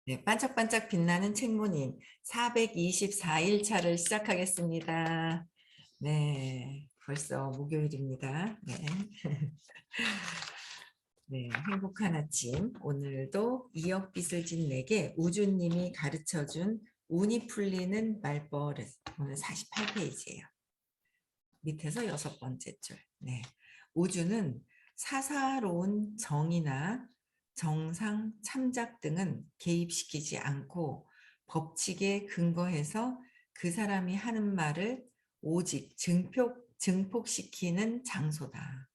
네, 반짝반짝 빛나는 책모님 424일 차를 시작하겠습니다. 네, 벌써 목요일입니다. 네. 네, 행복한 아침. 오늘도 2억 빛을 진 내게 우주님이 가르쳐준 운이 풀리는 말버릇. 오늘 48페이지예요. 밑에서 6번째 줄. 네. 우주는 사사로운 정의나 정상, 참작 등은 개입시키지 않고 법칙에 근거해서 그 사람이 하는 말을 오직 증폭시키는 장소다.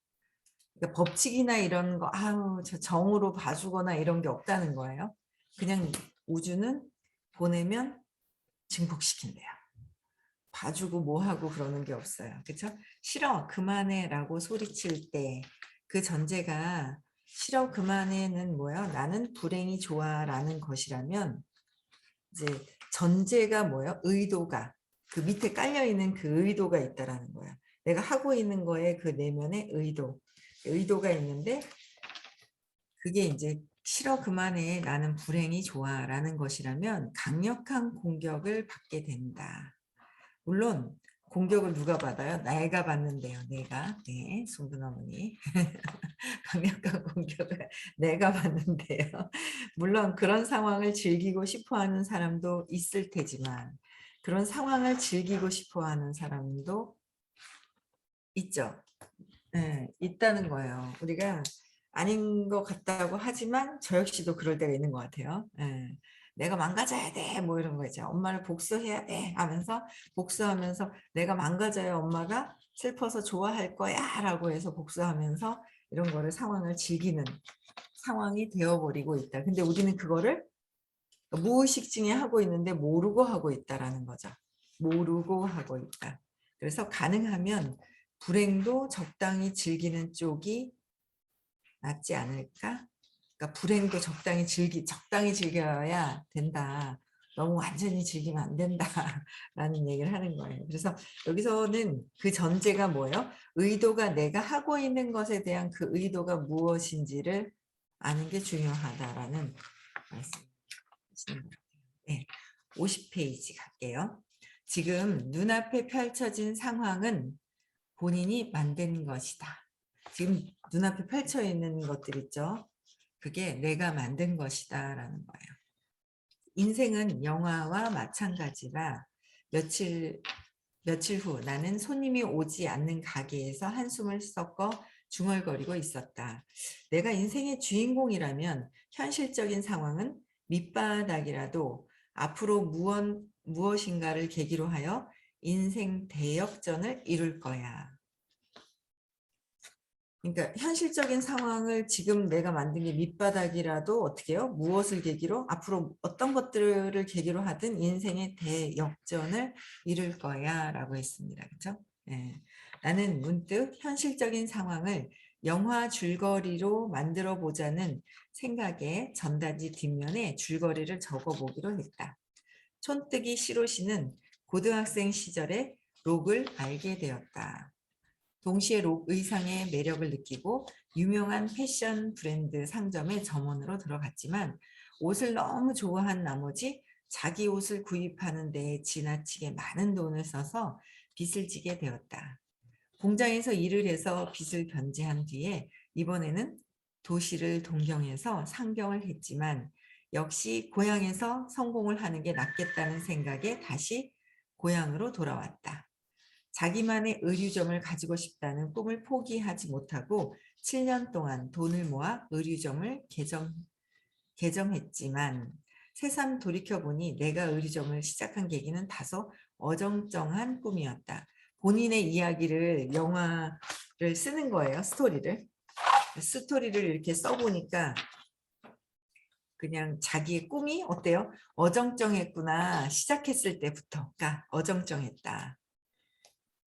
그러니까 법칙이나 이런 거, 아우, 저 정으로 봐주거나 이런 게 없다는 거예요. 그냥 우주는 보내면 증폭시킨대요. 봐주고 뭐하고 그러는 게 없어요. 그렇죠? 싫어, 그만해 라고 소리칠 때 그 전제가 싫어, 그만해는 뭐예요? 나는 불행이 좋아 라는 것이라면 이제 전제가 뭐예요? 의도가 그 밑에 깔려있는 그 의도가 있다라는 거예요. 내가 하고 있는 거에 그 내면의 의도가 있는데 그게 이제 싫어, 그만해, 나는 불행이 좋아 라는 것이라면 강력한 공격을 받게 된다. 물론 공격을 누가 받아요? 내가 받는데요. 내가. 네, 송근 어머니. 강력한 공격을 내가 받는데요. 물론 그런 상황을 즐기고 싶어하는 사람도 있을 테지만 그런 상황을 즐기고 싶어하는 사람도 있죠. 네, 있다는 거예요. 우리가 아닌 것 같다고 하지만 저 역시도 그럴 때가 있는 것 같아요. 네. 내가 망가져야 돼, 뭐 이런 거 있죠. 엄마를 복수해야 돼 하면서 복수하면서 내가 망가져야 엄마가 슬퍼서 좋아할 거야 라고 해서 복수하면서 이런 거를 상황을 즐기는 상황이 되어버리고 있다. 근데 우리는 그거를 무의식 중에 하고 있는데 모르고 하고 있다라는 거죠. 모르고 하고 있다. 그래서 가능하면 불행도 적당히 즐기는 쪽이 낫지 않을까? 그러니까 불행도 적당히 즐겨야 된다. 너무 완전히 즐기면 안 된다라는 얘기를 하는 거예요. 그래서 여기서는 그 전제가 뭐예요? 의도가 내가 하고 있는 것에 대한 그 의도가 무엇인지를 아는 게 중요하다라는 말씀이시는 거예요. 네, 50페이지 갈게요. 지금 눈앞에 펼쳐진 상황은 본인이 만든 것이다. 지금 눈앞에 펼쳐 있는 것들 있죠. 그게 내가 만든 것이다 라는 거예요. 인생은 영화와 마찬가지라 며칠 후 나는 손님이 오지 않는 가게에서 한숨을 섞어 중얼거리고 있었다. 내가 인생의 주인공이라면 현실적인 상황은 밑바닥이라도 앞으로 무엇인가를 계기로 하여 인생 대역전을 이룰 거야. 그러니까 현실적인 상황을 지금 내가 만든 게 밑바닥이라도 어떻게 해요? 무엇을 계기로? 앞으로 어떤 것들을 계기로 하든 인생의 대역전을 이룰 거야 라고 했습니다. 그렇죠? 예. 나는 문득 현실적인 상황을 영화 줄거리로 만들어 보자는 생각에 전단지 뒷면에 줄거리를 적어보기로 했다. 촌뜨기 시로시는 고등학생 시절에 록을 알게 되었다. 동시에 록 의상의 매력을 느끼고 유명한 패션 브랜드 상점의 점원으로 들어갔지만 옷을 너무 좋아한 나머지 자기 옷을 구입하는 데 지나치게 많은 돈을 써서 빚을 지게 되었다. 공장에서 일을 해서 빚을 변제한 뒤에 이번에는 도시를 동경해서 상경을 했지만 역시 고향에서 성공을 하는 게 낫겠다는 생각에 다시 고향으로 돌아왔다. 자기만의 의류점을 가지고 싶다는 꿈을 포기하지 못하고 7년 동안 돈을 모아 의류점을 개점했지만 새삼 돌이켜보니 내가 의류점을 시작한 계기는 다소 어정쩡한 꿈이었다. 본인의 이야기를 영화를 쓰는 거예요. 스토리를 이렇게 써보니까 그냥 자기의 꿈이 어때요? 어정쩡했구나. 시작했을 때부터가 어정쩡했다.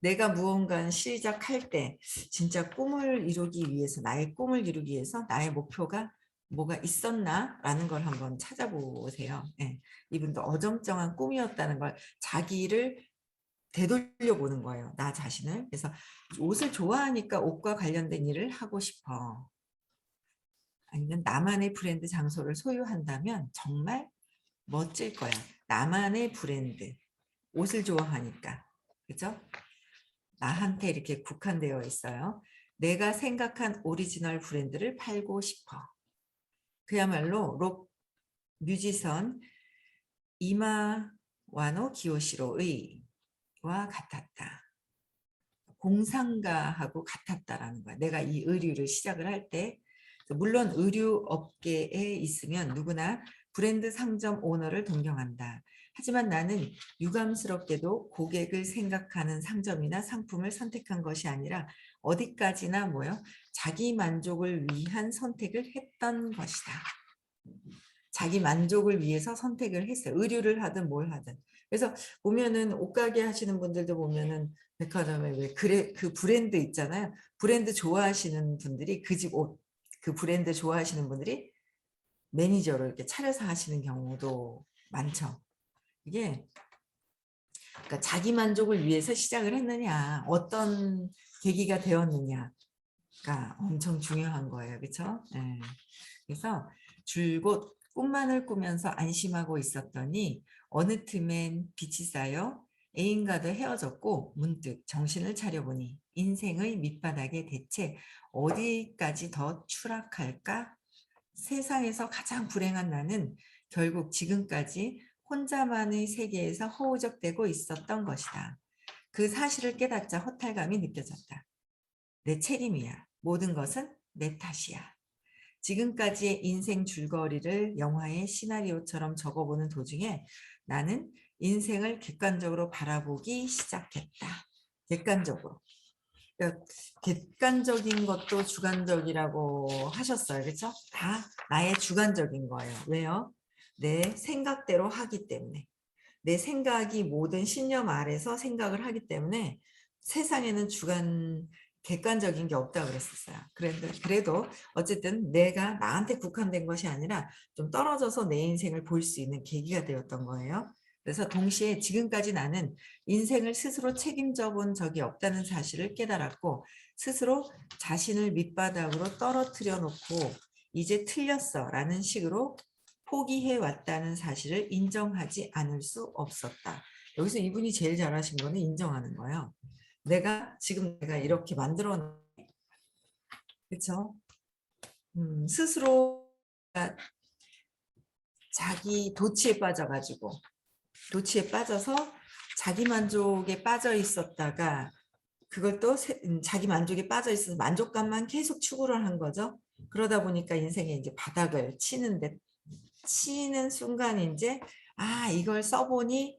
내가 무언가를 시작할 때 진짜 꿈을 이루기 위해서 나의 꿈을 이루기 위해서 나의 목표가 뭐가 있었나 라는 걸 한번 찾아보세요. 네. 이분도 어정쩡한 꿈이었다는 걸 자기를 되돌려 보는 거예요. 나 자신을. 그래서 옷을 좋아하니까 옷과 관련된 일을 하고 싶어. 아니면 나만의 브랜드 장소를 소유한다면 정말 멋질 거야. 나만의 브랜드. 옷을 좋아하니까. 그죠? 나한테 이렇게 국한되어 있어요. 내가 생각한 오리지널 브랜드를 팔고 싶어. 그야말로 록 뮤지션 이마와노 기요시로의 와 같았다. 공상가하고 같았다라는 거야. 내가 이 의류를 시작을 할 때, 물론 의류 업계에 있으면 누구나 브랜드 상점 오너를 존경한다. 하지만 나는 유감스럽게도 고객을 생각하는 상점이나 상품을 선택한 것이 아니라 어디까지나 자기 만족을 위한 선택을 했던 것이다. 자기 만족을 위해서 선택을 했어요. 의류를 하든 뭘 하든. 그래서 보면은 옷가게 하시는 분들도 보면은 백화점에 왜 그래 그 브랜드 있잖아요. 브랜드 좋아하시는 분들이 그 집 옷, 그 브랜드 좋아하시는 분들이 매니저로 이렇게 차려서 하시는 경우도 많죠. 이게 그러니까 자기 만족을 위해서 시작을 했느냐, 어떤 계기가 되었느냐가 엄청 중요한 거예요. 그렇죠? 네. 그래서 줄곧 꿈만을 꾸면서 안심하고 있었더니 어느 틈엔 빛이 쌓여 애인과도 헤어졌고 문득 정신을 차려보니 인생의 밑바닥에 대체 어디까지 더 추락할까? 세상에서 가장 불행한 나는 결국 지금까지 혼자만의 세계에서 허우적대고 있었던 것이다. 그 사실을 깨닫자 허탈감이 느껴졌다. 내 책임이야. 모든 것은 내 탓이야. 지금까지의 인생 줄거리를 영화의 시나리오처럼 적어보는 도중에 나는 인생을 객관적으로 바라보기 시작했다. 객관적으로. 그러니까 객관적인 것도 주관적이라고 하셨어요. 그렇죠? 다 나의 주관적인 거예요. 왜요? 내 생각대로 하기 때문에. 내 생각이 모든 신념 아래서 생각을 하기 때문에 세상에는 객관적인 게 없다고 그랬었어요. 그래도 어쨌든 내가 나한테 국한된 것이 아니라 좀 떨어져서 내 인생을 볼 수 있는 계기가 되었던 거예요. 그래서 동시에 지금까지 나는 인생을 스스로 책임져 본 적이 없다는 사실을 깨달았고 스스로 자신을 밑바닥으로 떨어뜨려 놓고 이제 틀렸어 라는 식으로 포기해 왔다는 사실을 인정하지 않을 수 없었다. 여기서 이분이 제일 잘하신 거는 인정하는 거예요. 내가 이렇게 만들어 그렇죠? 스스로 자기 도치에 빠져서 자기 만족에 빠져 있었다가 그걸 또 자기 만족에 빠져 있어서 만족감만 계속 추구를 한 거죠. 그러다 보니까 인생에 이제 바닥을 치는 순간 이제 이걸 써보니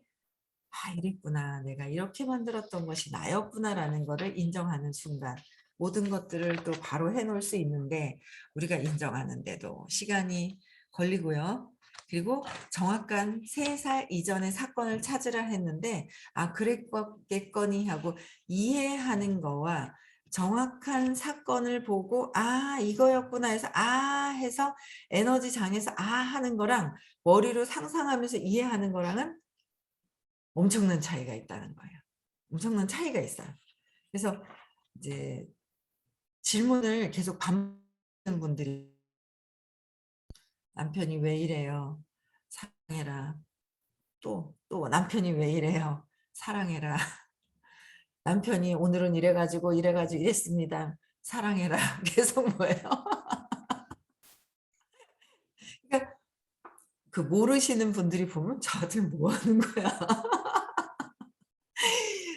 이랬구나. 내가 이렇게 만들었던 것이 나였구나라는 것을 인정하는 순간 모든 것들을 또 바로 해놓을 수 있는데 우리가 인정하는데도 시간이 걸리고요. 그리고 정확한 3살 이전의 사건을 찾으라 했는데 그랬겠거니 하고 이해하는 거와 정확한 사건을 보고 이거였구나 해서 해서 에너지 장에서 하는 거랑 머리로 상상하면서 이해하는 거랑은 엄청난 차이가 있다는 거예요. 엄청난 차이가 있어요. 그래서 이제 질문을 계속 반복하는 분들이 남편이 왜 이래요? 사랑해라. 또 남편이 왜 이래요? 사랑해라. 남편이 오늘은 이래가지고 이랬습니다. 사랑해라. 계속 뭐예요? 그러니까 그 모르시는 분들이 보면 저들 뭐 하는 거야?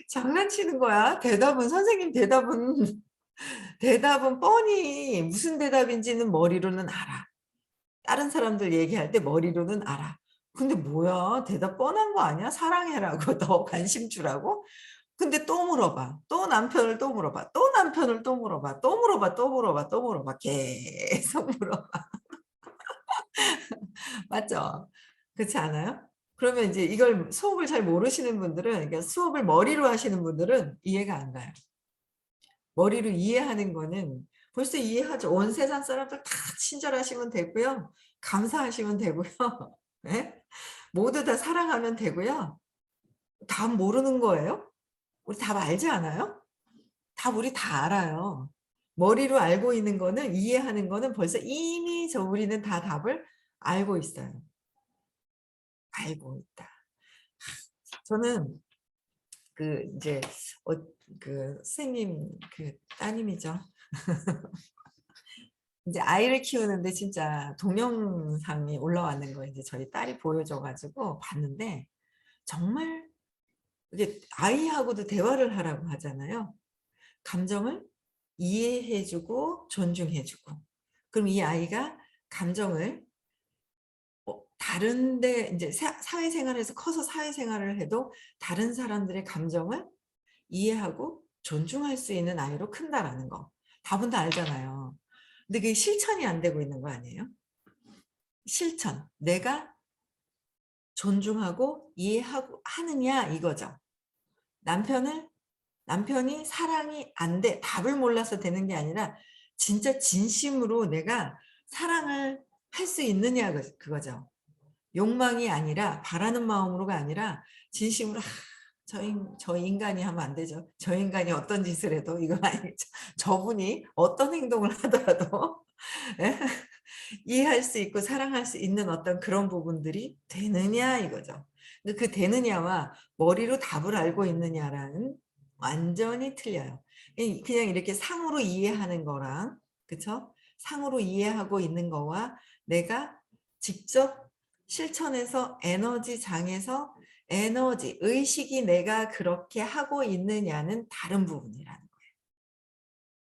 장난치는 거야. 선생님 대답은 뻔히 무슨 대답인지는 머리로는 알아. 다른 사람들 얘기할 때 머리로는 알아. 근데 뭐야? 대답 뻔한 거 아니야? 사랑해라고 더 관심 주라고? 근데 또 물어봐. 또 남편을 또 물어봐. 또 남편을 또 물어봐. 또 물어봐. 또 물어봐. 또 물어봐. 계속 물어봐. 맞죠? 그렇지 않아요? 그러면 이제 이걸 수업을 잘 모르시는 분들은 그러니까 수업을 머리로 하시는 분들은 이해가 안 가요. 머리로 이해하는 거는 벌써 이해하죠. 온 세상 사람들 다 친절하시면 되고요. 감사하시면 되고요. 네? 모두 다 사랑하면 되고요. 답 모르는 거예요? 우리 답 알지 않아요? 답 우리 다 알아요. 머리로 알고 있는 거는 이해하는 거는 벌써 이미 우리는 다 답을 알고 있어요. 알고 있다. 저는 그 이제 그 선생님 그 따님이죠. 이제 아이를 키우는데 진짜 동영상이 올라왔는 거 이제 저희 딸이 보여줘가지고 봤는데 정말 이게 아이하고도 대화를 하라고 하잖아요. 감정을 이해해주고 존중해주고 그럼 이 아이가 감정을 다른데 이제 사회생활에서 커서 사회생활을 해도 다른 사람들의 감정을 이해하고 존중할 수 있는 아이로 큰다라는 거. 답은 다 알잖아요. 근데 그게 실천이 안 되고 있는 거 아니에요? 실천. 내가 존중하고 이해하고 하느냐 이거죠. 남편이 사랑이 안 돼. 답을 몰라서 되는 게 아니라 진짜 진심으로 내가 사랑을 할 수 있느냐 그거죠. 욕망이 아니라 바라는 마음으로가 아니라 진심으로 저 인간이 하면 안 되죠. 저 인간이 어떤 짓을 해도 이건 아니죠. 저분이 어떤 행동을 하더라도 예? 이해할 수 있고 사랑할 수 있는 어떤 그런 부분들이 되느냐 이거죠. 근데 그 되느냐와 머리로 답을 알고 있느냐라는 완전히 틀려요. 그냥 이렇게 상으로 이해하는 거랑 그쵸? 상으로 이해하고 있는 거와 내가 직접 실천해서 에너지장에서 에너지, 의식이 내가 그렇게 하고 있느냐는 다른 부분이라는 거예요.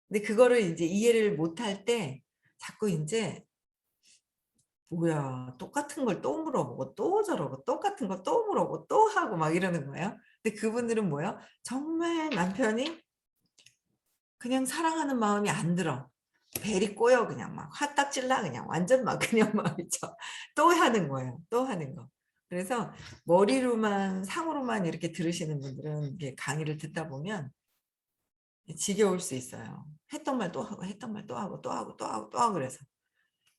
근데 그거를 이제 이해를 못할 때 자꾸 이제 뭐야 똑같은 걸 또 물어보고 또 저러고 똑같은 걸 또 물어보고 또 하고 막 이러는 거예요. 근데 그분들은 뭐예요? 정말 남편이 그냥 사랑하는 마음이 안 들어. 벨이 꼬여 그냥 막 화딱질나 그냥 완전 막 그냥 막 있죠. 또 하는 거예요. 또 하는 거. 그래서 머리로만 상으로만 이렇게 들으시는 분들은 이게 강의를 듣다 보면 지겨울 수 있어요. 했던 말 또 하고 했던 말 또 하고 또 하고 또 하고 또 하고 그래서.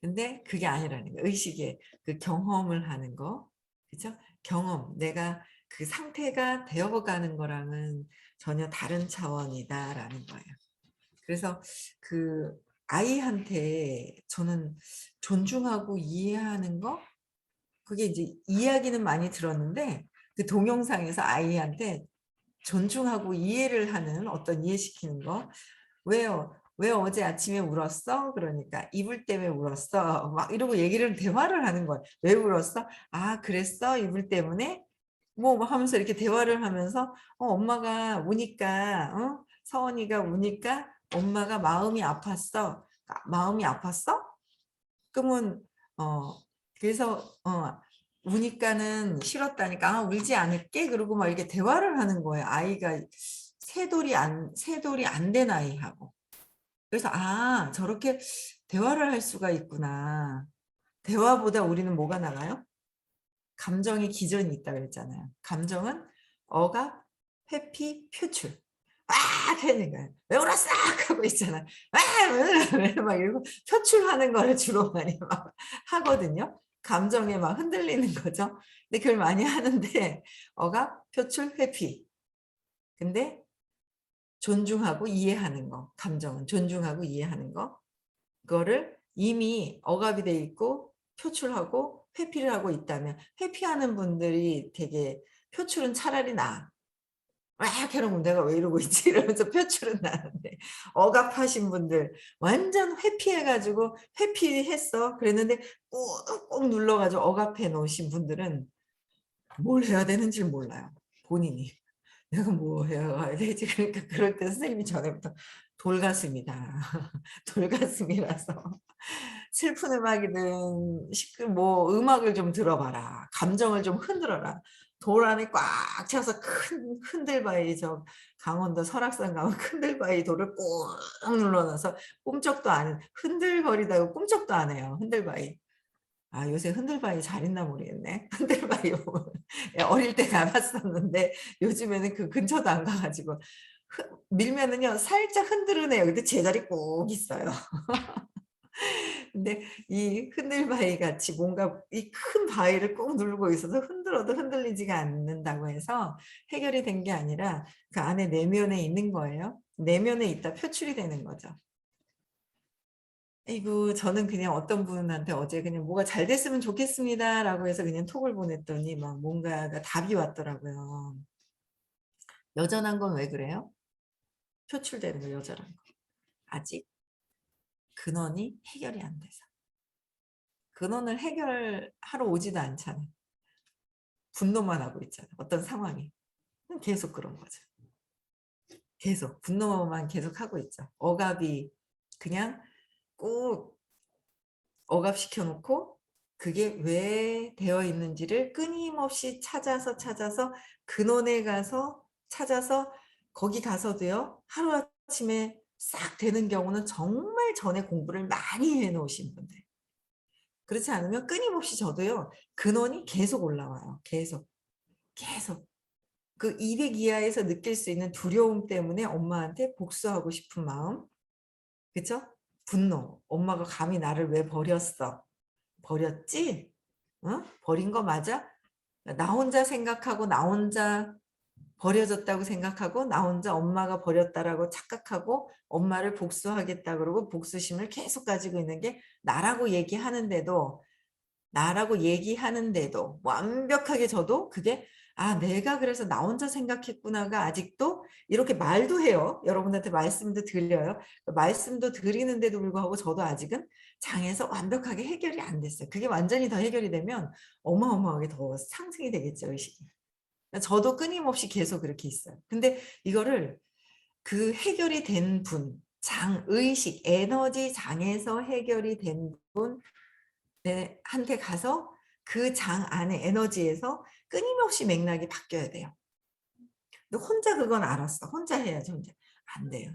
근데 그게 아니라는 거예요. 의식의 그 경험을 하는 거. 그죠? 경험. 내가 그 상태가 되어가는 거랑은 전혀 다른 차원이다라는 거예요. 그래서 그 아이한테 저는 존중하고 이해하는 거 그게 이제 이야기는 많이 들었는데 그 동영상에서 아이한테 존중하고 이해를 하는 어떤 이해시키는 거 왜요? 왜 어제 아침에 울었어? 그러니까 이불 때문에 울었어. 막 이러고 얘기를 대화를 하는 거예요. 왜 울었어? 아 그랬어? 이불 때문에? 뭐 하면서 이렇게 대화를 하면서 엄마가 우니까 서원이가 우니까 엄마가 마음이 아팠어. 마음이 아팠어? 그러면 그래서 우니까는 싫었다니까 울지 않을게 그러고 막 이렇게 대화를 하는 거예요. 아이가 세돌이 안 된 아이하고. 그래서 저렇게 대화를 할 수가 있구나. 대화보다 우리는 뭐가 나가요? 감정의 기전이 있다 그랬잖아요. 감정은 억압, 회피, 표출. 하는 거예요. 왜 울었어? 하고 있잖아. 막 이러고 표출하는 거를 주로 많이 막 하거든요. 감정에 막 흔들리는 거죠. 근데 그걸 많이 하는데 억압, 표출, 회피. 근데 존중하고 이해하는 거. 감정은 존중하고 이해하는 거. 그거를 이미 억압이 돼 있고 표출하고 회피를 하고 있다면 회피하는 분들이 되게 표출은 차라리 나. 막 해놓으면 내가 왜 이러고 있지 이러면서 표출은 나는데 억압하신 분들 완전 회피해가지고 회피했어 그랬는데 꾹꾹 눌러가지고 억압해 놓으신 분들은 뭘 해야 되는지 몰라요 본인이 내가 뭐 해야 되지 그러니까 그럴 때 선생님이 전에부터 돌가슴이다 돌가슴이라서 슬픈 음악이든 뭐 음악을 좀 들어봐라. 감정을 좀 흔들어라. 돌 안에 꽉 차서 큰 흔들바위 강원도 설악산 가면 흔들바위 돌을 꾹 눌러놔서 꿈쩍도 안 흔들거리다가 꿈쩍도 안 해요. 흔들바위. 요새 흔들바위 잘 있나 모르겠네. 흔들바위 어릴 때 가봤었는데 요즘에는 그 근처도 안 가가지고 밀면은요 살짝 흔들으네요. 근데 제자리 꼭 있어요. 근데 이 흔들바위 같이 뭔가 이 큰 바위를 꼭 누르고 있어서 흔들어도 흔들리지가 않는다고 해서 해결이 된 게 아니라 그 안에 내면에 있는 거예요. 내면에 있다 표출이 되는 거죠. 아이고 저는 그냥 어떤 분한테 어제 그냥 뭐가 잘 됐으면 좋겠습니다라고 해서 그냥 톡을 보냈더니 막 뭔가가 답이 왔더라고요. 여전한 건 왜 그래요? 표출되는 거 여전한 거. 아직 근원이 해결이 안 돼서. 근원을 해결하러 오지도 않잖아. 분노만 하고 있잖아. 어떤 상황이. 계속 그런 거죠. 계속 분노만 계속 하고 있죠. 억압이 그냥 꼭 억압시켜 놓고 그게 왜 되어 있는지를 끊임없이 찾아서 근원에 가서 찾아서 거기 가서도요. 하루아침에 싹 되는 경우는 정말 전에 공부를 많이 해 놓으신 분들. 그렇지 않으면 끊임없이 저도요. 근원이 계속 올라와요. 계속. 계속. 그 200 이하에서 느낄 수 있는 두려움 때문에 엄마한테 복수하고 싶은 마음. 그쵸? 분노. 엄마가 감히 나를 왜 버렸어? 버렸지? 어? 버린 거 맞아? 나 혼자 생각하고 나 혼자 버려졌다고 생각하고 나 혼자 엄마가 버렸다라고 착각하고 엄마를 복수하겠다 그러고 복수심을 계속 가지고 있는 게 나라고 얘기하는데도 완벽하게 저도 그게 '아 내가 그래서 나 혼자 생각했구나.'가 아직도 이렇게 말도 해요. 여러분한테 말씀도 드려요. 말씀도 드리는데도 불구하고 저도 아직은 장에서 완벽하게 해결이 안 됐어요. 그게 완전히 더 해결이 되면 어마어마하게 더 상승이 되겠죠, 의식이. 저도 끊임없이 계속 그렇게 있어요. 근데 이거를 그 해결이 된 분, 장, 의식, 에너지 장에서 해결이 된 분 네 한테 가서 그 장 안에 에너지에서 끊임없이 맥락이 바뀌어야 돼요. 근데 혼자 그건 알았어. 혼자 해야지 혼자. 안 돼요.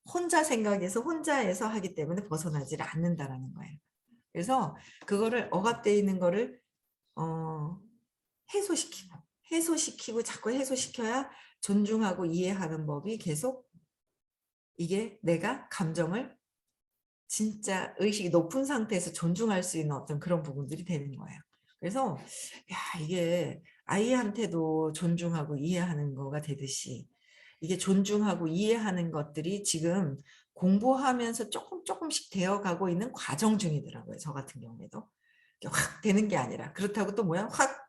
혼자 생각해서 혼자해서 하기 때문에 벗어나지를 않는다라는 거예요. 그래서 그거를 억압되어 있는 거를 어 해소시키고 해소시키고 자꾸 해소시켜야 존중하고 이해하는 법이 계속 이게 내가 감정을 진짜 의식이 높은 상태에서 존중할 수 있는 어떤 그런 부분들이 되는 거예요. 그래서 야 이게 아이한테도 존중하고 이해하는 거가 되듯이 이게 존중하고 이해하는 것들이 지금 공부하면서 조금씩 되어가고 있는 과정 중이더라고요. 저 같은 경우에도. 확 되는 게 아니라 그렇다고 또 뭐야 확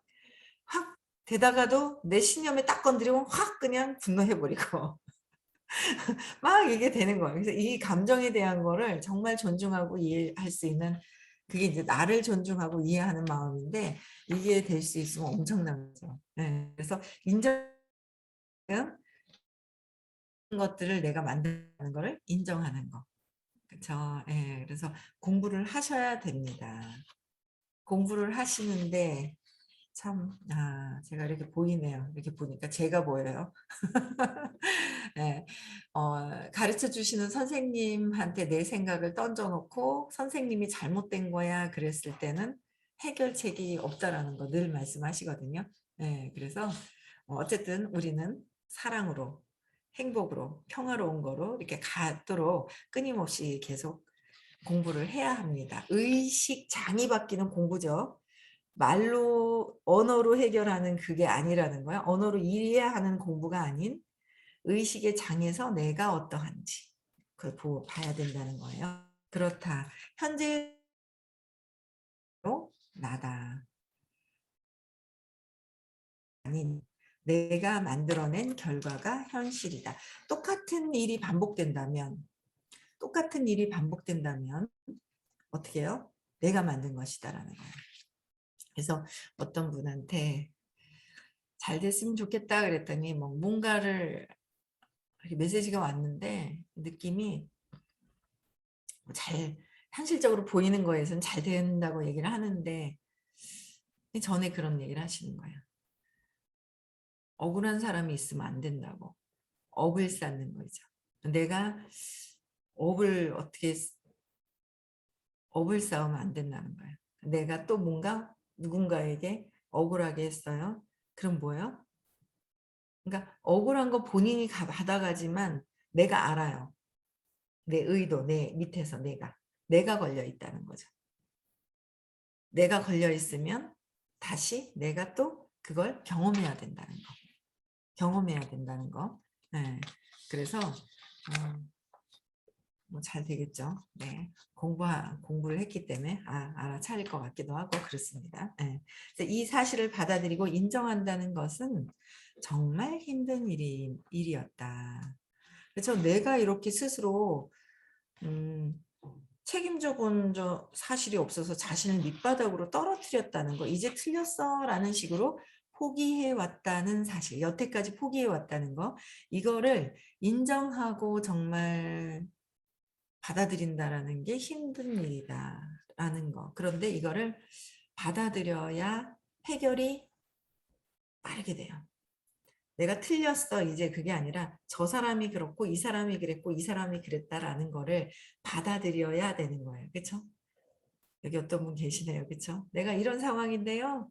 되다가도 내 신념에 딱 건드리면 확 그냥 분노해 버리고 막 이게 되는 거예요. 그래서 이 감정에 대한 거를 정말 존중하고 이해할 수 있는 그게 이제 나를 존중하고 이해하는 마음인데 이게 될 수 있으면 엄청난 거죠. 예. 그래서 인정은 것들을 내가 만드는 거를 인정하는 거. 그쵸. 예. 그래서 공부를 하셔야 됩니다. 공부를 하시는데 참 제가 이렇게 보이네요. 이렇게 보니까 제가 보여요. 예. 가르쳐 주시는 선생님한테 내 생각을 던져 놓고 "선생님이 잘못된 거야." 그랬을 때는 해결책이 없다라는 거 늘 말씀하시거든요. 예. 그래서 어쨌든 우리는 사랑으로 행복으로 평화로운 거로 이렇게 가도록 끊임없이 계속 공부를 해야 합니다. 의식장이 바뀌는 공부죠. 말로 언어로 해결하는 그게 아니라는 거야. 언어로 이해하는 공부가 아닌 의식의 장에서 내가 어떠한지 그걸 봐야 된다는 거예요. 그렇다. 현재로 나다. 아닌 내가 만들어낸 결과가 현실이다. 똑같은 일이 반복된다면 어떻게 해요? 내가 만든 것이다라는 거예요. 그래서 어떤 분한테 잘 됐으면 좋겠다 그랬더니 뭐 뭔가를 이렇게 메시지가 왔는데 느낌이 잘 현실적으로 보이는 거에선 잘 된다고 얘기를 하는데 전에 그런 얘기를 하시는 거예요. 억울한 사람이 있으면 안 된다고. 업을 쌓는 거죠. 내가 업을 어떻게 업을 쌓으면 안 된다는 거예요. 내가 또 뭔가 누군가에게 억울하게 했어요. 그럼 뭐예요? 그러니까 억울한 거 본인이 받아가지만 내가 알아요. 내 의도, 내 밑에서 내가 걸려 있다는 거죠. 내가 걸려 있으면 다시 내가 또 그걸 경험해야 된다는 거. 경험해야 된다는 거. 네. 그래서 뭐 잘 되겠죠. 네. 공부를 했기 때문에 알아차릴 것 같기도 하고 그렇습니다. 네. 그래서 이 사실을 받아들이고 인정한다는 것은 정말 힘든 일이었다. 그래서 내가 이렇게 스스로 책임져 본 사실이 없어서 자신을 밑바닥으로 떨어뜨렸다는 거, 이제 틀렸어 라는 식으로 포기해 왔다는 사실, 여태까지 포기해 왔다는 거, 이거를 인정하고 정말 받아들인다라는 게 힘든 일이다라는 거. 그런데 이거를 받아들여야 해결이 빠르게 돼요. 내가 틀렸어 이제 그게 아니라 저 사람이 그렇고 이 사람이 그랬고 이 사람이 그랬다라는 거를 받아들여야 되는 거예요. 그렇죠? 여기 어떤 분 계시네요. 그렇죠? 내가 이런 상황인데요.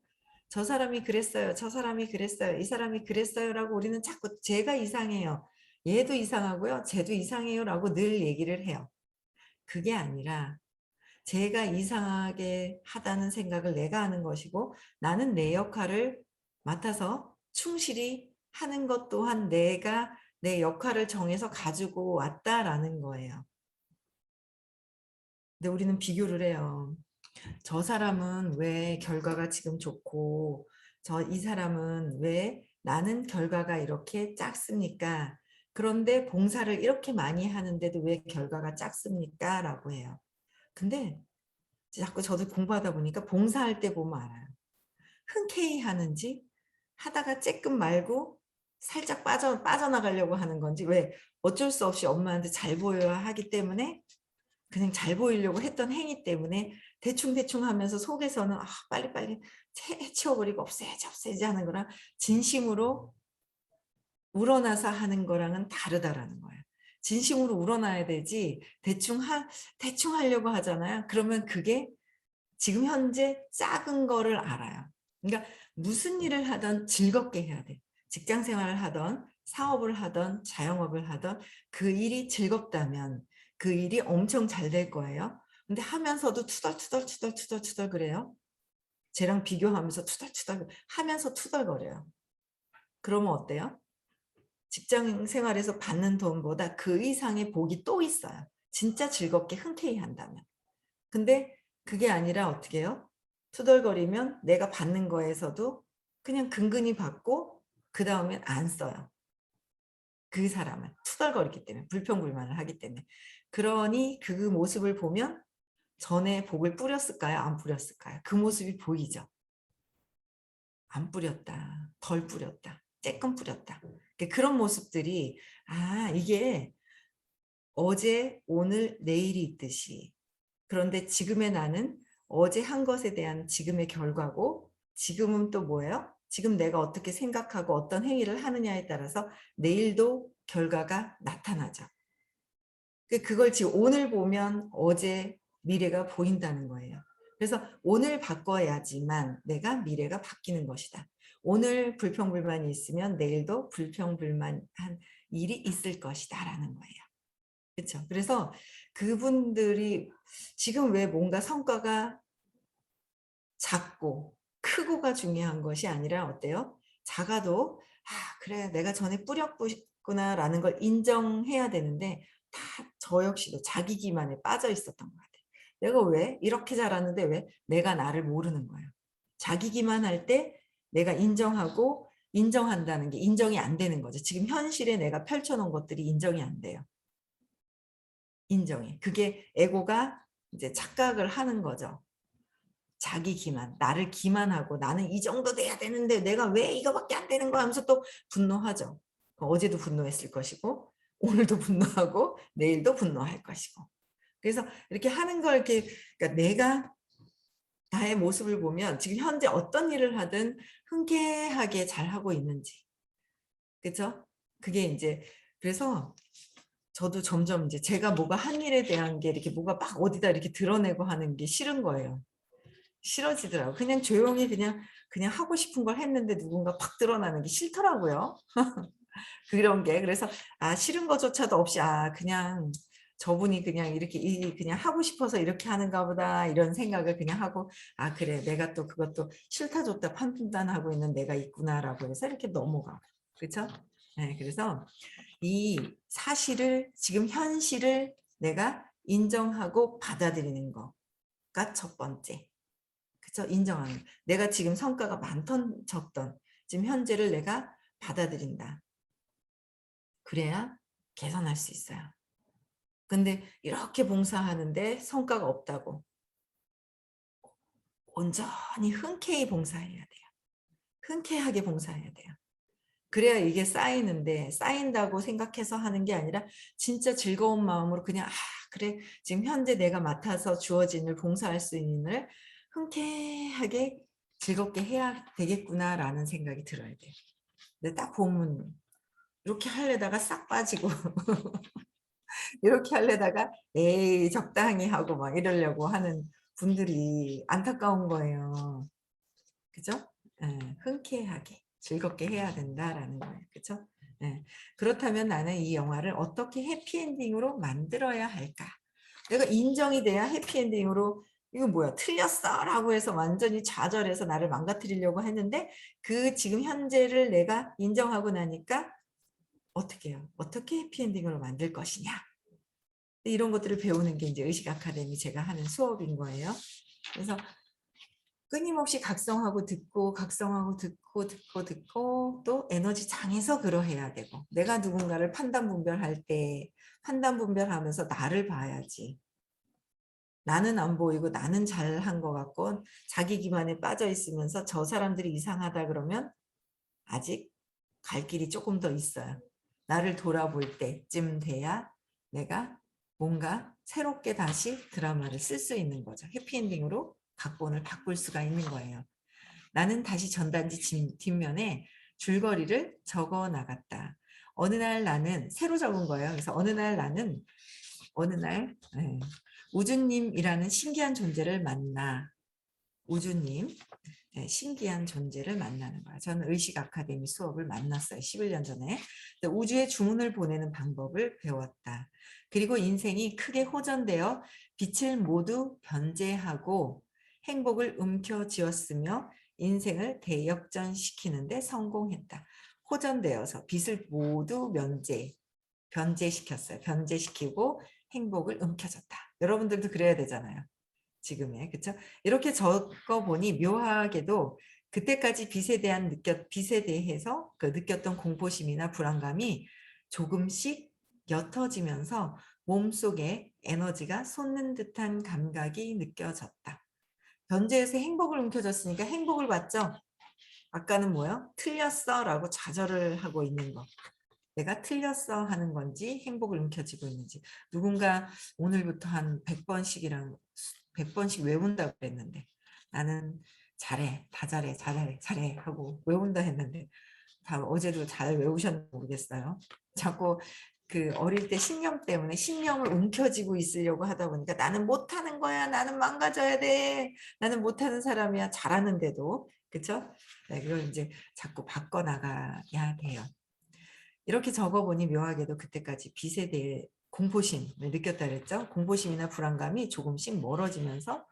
저 사람이 그랬어요. 저 사람이 그랬어요. 이 사람이 그랬어요라고 우리는 자꾸 제가 이상해요. 얘도 이상하고요. 쟤도 이상해요라고 늘 얘기를 해요. 그게 아니라 제가 이상하게 하다는 생각을 내가 하는 것이고 나는 내 역할을 맡아서 충실히 하는 것 또한 내가 내 역할을 정해서 가지고 왔다라는 거예요. 근데 우리는 비교를 해요. 저 사람은 왜 결과가 지금 좋고 이 사람은 왜 나는 결과가 이렇게 작습니까? 그런데 봉사를 이렇게 많이 하는데도 왜 결과가 작습니까? 라고 해요. 근데 자꾸 저도 공부하다 보니까 봉사할 때 보면 알아요. 흔쾌히 하는지 하다가 쬐끔 말고 살짝 빠져나가려고 하는 건지 왜 어쩔 수 없이 엄마한테 잘 보여야 하기 때문에 그냥 잘 보이려고 했던 행위 때문에 대충대충 하면서 속에서는 빨리빨리 해치워버리고 없애지 하는 거랑 진심으로 우러나서 하는 거랑은 다르다라는 거예요. 진심으로 우러나야 되지 대충 하려고 하잖아요. 그러면 그게 지금 현재 작은 거를 알아요. 그러니까 무슨 일을 하든 즐겁게 해야 돼. 직장 생활을 하던 사업을 하던 자영업을 하던 그 일이 즐겁다면 그 일이 엄청 잘 될 거예요. 근데 하면서도 투덜투덜 그래요. 쟤랑 비교하면서 투덜투덜 하면서 투덜거려요. 그러면 어때요? 직장 생활에서 받는 돈보다 그 이상의 복이 또 있어요. 진짜 즐겁게 흔쾌히 한다면. 근데 그게 아니라 어떻게 해요? 투덜거리면 내가 받는 거에서도 그냥 근근히 받고 그 다음엔 안 써요. 그 사람은 투덜거리기 때문에 불평불만을 하기 때문에. 그러니 그 모습을 보면 전에 복을 뿌렸을까요? 안 뿌렸을까요? 그 모습이 보이죠. 안 뿌렸다. 덜 뿌렸다. 쬐끔 뿌렸다. 그런 모습들이 이게 어제 오늘 내일이 있듯이 그런데 지금의 나는 어제 한 것에 대한 지금의 결과고 지금은 또 뭐예요? 지금 내가 어떻게 생각하고 어떤 행위를 하느냐에 따라서 내일도 결과가 나타나죠. 그걸 지금 오늘 보면 어제 미래가 보인다는 거예요. 그래서 오늘 바꿔야지만 내가 미래가 바뀌는 것이다. 오늘 불평불만이 있으면 내일도 불평불만한 일이 있을 것이다 라는 거예요. 그렇죠. 그래서 그분들이 지금 왜 뭔가 성과가 작고 크고가 중요한 것이 아니라 어때요? 작아도 그래 내가 전에 뿌렸구나 라는 걸 인정해야 되는데 다 저 역시도 자기 기만에 빠져 있었던 것 같아요. 내가 왜 이렇게 잘하는데 왜 내가 나를 모르는 거예요. 자기 기만할 때 내가 인정한다는 게 인정이 안 되는 거죠. 지금 현실에 내가 펼쳐놓은 것들이 인정이 안 돼요. 인정해. 그게 에고가 이제 착각을 하는 거죠. 자기 기만, 나를 기만하고 나는 이 정도 돼야 되는데 내가 왜 이거밖에 안 되는 거야 하면서 또 분노하죠. 어제도 분노했을 것이고 오늘도 분노하고 내일도 분노할 것이고. 그래서 이렇게 하는 걸 이렇게 그러니까 내가 나의 모습을 보면 지금 현재 어떤 일을 하든 흔쾌하게 잘하고 있는지. 그렇죠? 그게 이제 그래서 저도 점점 이제 제가 뭐가 한 일에 대한 게 이렇게 뭐가 막 어디다 이렇게 드러내고 하는 게 싫은 거예요. 싫어지더라고요. 그냥 조용히 그냥 하고 싶은 걸 했는데 누군가 팍 드러나는 게 싫더라고요. 그런 게 그래서 싫은 것조차도 없이 그냥 저분이 그냥 이렇게 그냥 하고 싶어서 이렇게 하는가 보다 이런 생각을 그냥 하고 그래 내가 또 그것도 싫다 좋다 판단하고 있는 내가 있구나라고 해서 이렇게 넘어가고 그렇죠? 네, 그래서 이 사실을 지금 현실을 내가 인정하고 받아들이는 거가 첫 번째. 그쵸? 인정하는. 내가 지금 성과가 많던 적던 지금 현재를 내가 받아들인다. 그래야 개선할 수 있어요. 근데 이렇게 봉사하는데 성과가 없다고 온전히 흔쾌히 봉사해야 돼요. 흔쾌하게 봉사해야 돼요. 그래야 이게 쌓이는데 쌓인다고 생각해서 하는 게 아니라 진짜 즐거운 마음으로 그냥 그래 지금 현재 내가 맡아서 주어진 일 봉사할 수 있는 일을 흔쾌하게 즐겁게 해야 되겠구나라는 생각이 들어야 돼요. 근데 딱 보면 이렇게 하려다가 싹 빠지고 이렇게 하려다가 에이 적당히 하고 막 이러려고 하는 분들이 안타까운 거예요. 그죠? 예, 흔쾌하게 즐겁게 해야 된다라는 거예요. 그죠? 예, 그렇다면 나는 이 영화를 어떻게 해피엔딩으로 만들어야 할까? 내가 인정이 돼야 해피엔딩으로 이거 뭐야 틀렸어 라고 해서 완전히 좌절해서 나를 망가뜨리려고 했는데 그 지금 현재를 내가 인정하고 나니까 어떻게 해요? 어떻게 해피엔딩으로 만들 것이냐? 이런 것들을 배우는 게 이제 의식 아카데미 제가 하는 수업인 거예요. 그래서 끊임없이 각성하고 듣고 또 에너지 장에서 그러해야 되고 내가 누군가를 판단 분별할 때 판단 분별하면서 나를 봐야지. 나는 안 보이고 나는 잘한 것 같고 자기 기만에 빠져 있으면서 저 사람들이 이상하다 그러면 아직 갈 길이 조금 더 있어요. 나를 돌아볼 때쯤 돼야 내가 뭔가 새롭게 다시 드라마를 쓸 수 있는 거죠. 해피엔딩으로 각본을 바꿀 수가 있는 거예요. 나는 다시 전단지 뒷면에 줄거리를 적어 나갔다. 어느 날 나는 새로 적은 거예요. 그래서 어느 날 나는 우주님이라는 신기한 존재를 만나. 우주님, 신기한 존재를 만나는 거야. 저는 의식 아카데미 수업을 만났어요. 11년 전에. 우주에 주문을 보내는 방법을 배웠다. 그리고 인생이 크게 호전되어 빛을 모두 변제하고 행복을 움켜쥐었으며 인생을 대역전시키는데 성공했다. 호전되어서 빛을 모두 변제시켰어요. 변제시키고 행복을 움켜줬다. 여러분들도 그래야 되잖아요. 지금의 그렇죠? 이렇게 적어보니 묘하게도 그때까지 빛에 대해서 그 느꼈던 공포심이나 불안감이 조금씩 옅어지면서 몸속에 에너지가 솟는 듯한 감각이 느껴졌다. 변제에서 행복을 움켜줬으니까 행복을 받죠? 아까는 뭐요? 틀렸어 라고 좌절을 하고 있는 거. 내가 틀렸어 하는 건지 행복을 움켜쥐고 있는지. 누군가 오늘부터 한 100번씩 외운다고 그랬는데 나는 잘해 다 잘해 하고 외운다 했는데 다 어제도 잘 외우셨는지 모르겠어요. 자꾸 그 어릴 때 신념 때문에 신념을 움켜쥐고 있으려고 하다 보니까 나는 못하는 거야. 나는 망가져야 돼. 나는 못하는 사람이야. 잘하는데도. 그렇죠? 네, 그걸 이제 자꾸 바꿔나가야 돼요. 이렇게 적어보니 묘하게도 그때까지 빛에 대해 공포심을 느꼈다 그랬죠. 공포심이나 불안감이 조금씩 멀어지면서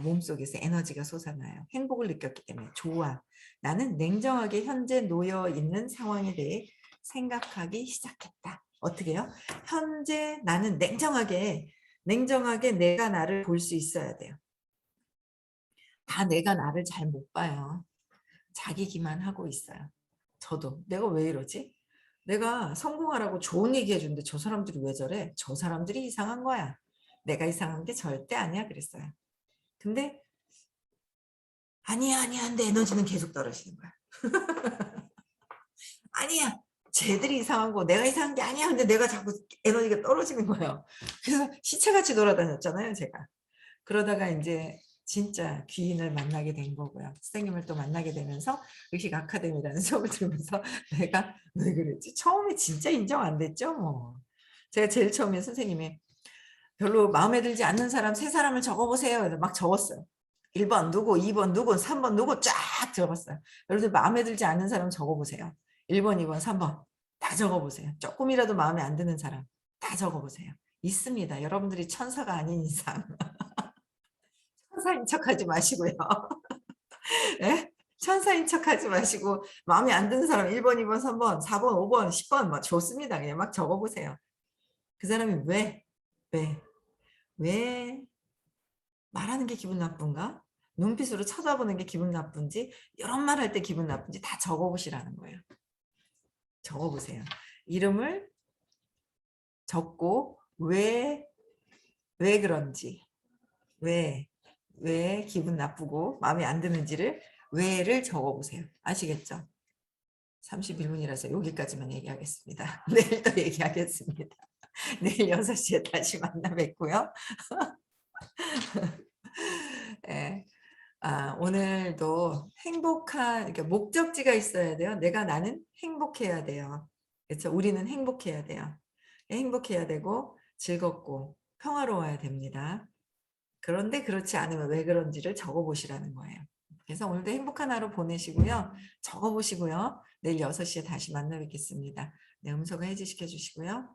몸속에서 에너지가 솟아나요. 행복을 느꼈기 때문에 좋아. 나는 냉정하게 현재 놓여 있는 상황에 대해 생각하기 시작했다. 어떻게 해요? 현재 나는 냉정하게 내가 나를 볼 수 있어야 돼요. 다 내가 나를 잘 못 봐요. 자기 기만하고 있어요. 저도 내가 왜 이러지? 내가 성공하라고 좋은 얘기 해주는데 저 사람들이 왜 저래? 저 사람들이 이상한 거야. 내가 이상한 게 절대 아니야 그랬어요. 근데 아니야 근데 에너지는 계속 떨어지는 거야. 아니야 쟤들이 이상한 거 내가 이상한 게 아니야. 근데 내가 자꾸 에너지가 떨어지는 거예요. 그래서 시체같이 돌아다녔잖아요 제가. 그러다가 이제 진짜 귀인을 만나게 된 거고요. 선생님을 또 만나게 되면서 의식 아카데미라는 수업을 들으면서 내가 왜 그랬지? 처음에 진짜 인정 안 됐죠 뭐. 제가 제일 처음에 선생님이 별로 마음에 들지 않는 사람 세 사람을 적어보세요. 그래서 막 적었어요. 1번 누구, 2번 누구, 3번 누구 쫙 적었어요. 여러분들 마음에 들지 않는 사람 적어보세요. 1번, 2번, 3번 다 적어보세요. 조금이라도 마음에 안 드는 사람 다 적어보세요. 있습니다. 여러분들이 천사가 아닌 이상. 천사인 척하지 마시고요. 네? 천사인 척하지 마시고 마음에 안 드는 사람 1번, 2번, 3번, 4번, 5번, 10번 막 좋습니다. 그냥 막 적어보세요. 그 사람이 왜 왜 말하는 게 기분 나쁜가? 눈빛으로 쳐다보는 게 기분 나쁜지, 이런 말 할 때 기분 나쁜지 다 적어보시라는 거예요. 적어보세요. 이름을 적고 왜 그런지, 왜 기분 나쁘고 마음에 안 드는지를 왜를 적어보세요. 아시겠죠? 31분이라서 여기까지만 얘기하겠습니다. 내일 또 얘기하겠습니다. 내일 6시에 다시 만나 뵙고요. 네. 오늘도 행복한, 그러니까 목적지가 있어야 돼요. 나는 행복해야 돼요. 그렇죠? 우리는 행복해야 돼요. 행복해야 되고 즐겁고 평화로워야 됩니다. 그런데 그렇지 않으면 왜 그런지를 적어보시라는 거예요. 그래서 오늘도 행복한 하루 보내시고요. 적어보시고요. 내일 6시에 다시 만나 뵙겠습니다. 네, 음소거 해지시켜 주시고요.